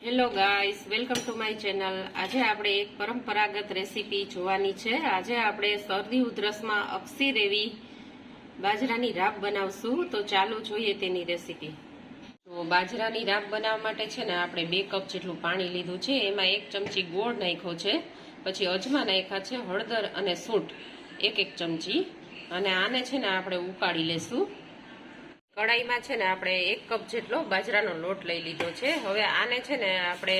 Hello guys, welcome to my channel. આજે આપણે એક પરંપરાગત રેસીપી જોવાની છે। આજે આપણે શરદી ઉધરસમાં અક્ષીર એવી બાજરાની રાબ બનાવશું। તો ચાલો જોઈએ તેની રેસીપી। તો બાજરાની રાબ બનાવવા માટે છે ને આપણે 2 કપ જેટલું પાણી લીધું છે। એમાં 1 ચમચી ગોળ નાખ્યો છે, પછી અજમા નાખ્યા છે, હળદર અને સૂંઠ 1 ચમચી, અને આને છે ને આપણે ઉકાળી લેશું। કડાઈમાં છે ને આપણે 1 કપ જેટલો બાજરાનો લોટ લઈ લીધો છે। હવે આને છે ને આપણે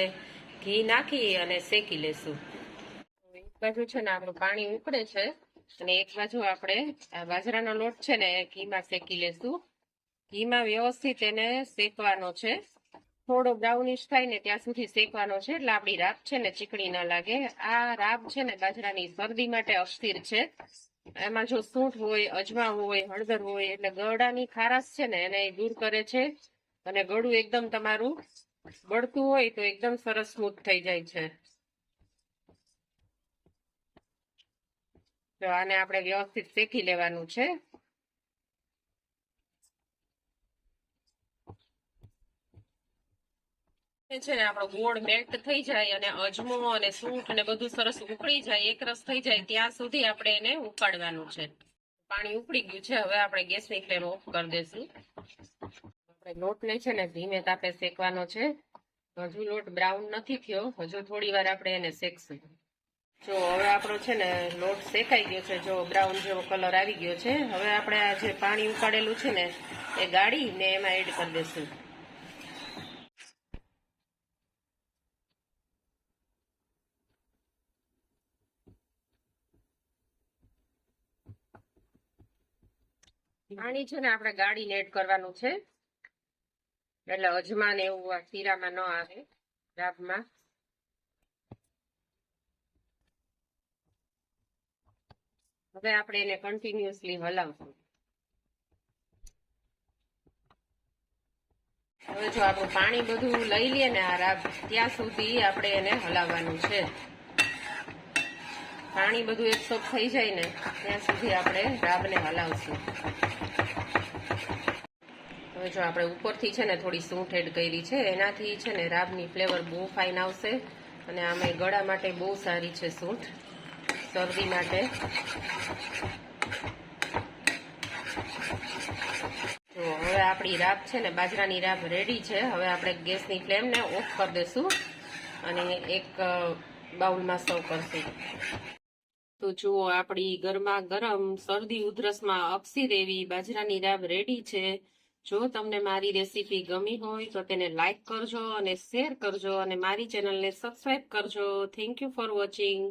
ઘી નાખી અને શેકી લેશું। એક બાજુ છે ને આપણું પાણી ઉકળે છે અને એક બાજુ આપણે આ બાજરાનો લોટ છે ને ઘીમાં શેકી લેશું। ઘીમાં વ્યવસ્થિત એને શેકવાનો છે, થોડો બ્રાઉનિશ થાય ને ત્યાં સુધી શેકવાનો છે, એટલે આપણી રાબ છે ને ચીકણી ના લાગે। આ રાબ છે ને બાજરાની શરદી માટે અસ્થિર છે। એમાં જો સૂંઠ હોય, અજમા હોય, હળદર હોય એટલે ગળાની ખારાશ છે ને એને દૂર કરે છે, અને ગળું એકદમ તમારું બળતું હોય તો એકદમ સરસ સ્મૂથ થઈ જાય છે। તો આને આપણે વ્યવસ્થિત શેકી લેવાનું છે। છે ને આપણો ગોળ મેલ્ટ થઈ જાય અને અજમો અને સૂંઠ અને બધું સરસ ઉકળી જાય, એકરસ થઈ જાય ત્યાં સુધી આપણે એને ઉકાળવાનું છે। પાણી ઉકળી ગયું છે, હવે આપણે ગેસની ફ્લેમ ઓફ કરી દઈશું। આપણે લોટને છે ને ધીમે તાપે શેકવાનો છે। હજુ લોટ બ્રાઉન નથી થયો, હજુ થોડી વાર આપણે એને શેકશું। જો હવે આપણો છે ને લોટ શેકાઈ ગયો છે, જો બ્રાઉન જેવો કલર આવી ગયો છે। હવે આપણે આ જે પાણી ઉકાળેલું છે ને એ ગાળીને એમાં એડ કરી દઈશું। પાણી છે ને આપણે ગાળીને એડ કરવાનું છે, એટલે અજમા ને એવું આ શીરામાં ન આવે રાબમાં। હવે આપણે એને કન્ટિન્યુઅસલી હલાવશું। હવે જો આપણું પાણી બધું લઈ લઈએ ને આ રાબ, ત્યાં સુધી આપણે એને હલાવવાનું છે। પાણી બધું એકસોપ થઈ જાય ને ત્યાં સુધી આપણે રાબને હલાવશું। હવે જો આપણે ઉપરથી છે ને થોડી સૂંઠ એડ કરી છે, એનાથી છે ને રાબની ફ્લેવર બહુ ફાઇન આવશે, અને આમાં ગળા માટે બહુ સારી છે સૂંઠ, શરદી માટે। તો હવે આપણી રાબ છે ને બાજરાની રાબ રેડી છે। હવે આપણે ગેસની ફ્લેમને ઓફ કરી દઈશું અને એક બાઉલમાં સર્વ કરશું। તો જુઓ આપણી ગરમા ગરમ શરદી ઉધરસમાં અક્ષીર એવી બાજરાની રાબ રેડી છે। જો તમને મારી રેસીપી ગમી હોય તો તેને લાઈક કરજો અને શેર કરજો, અને મારી ચેનલને સબસ્ક્રાઇબ કરજો। Thank you for watching.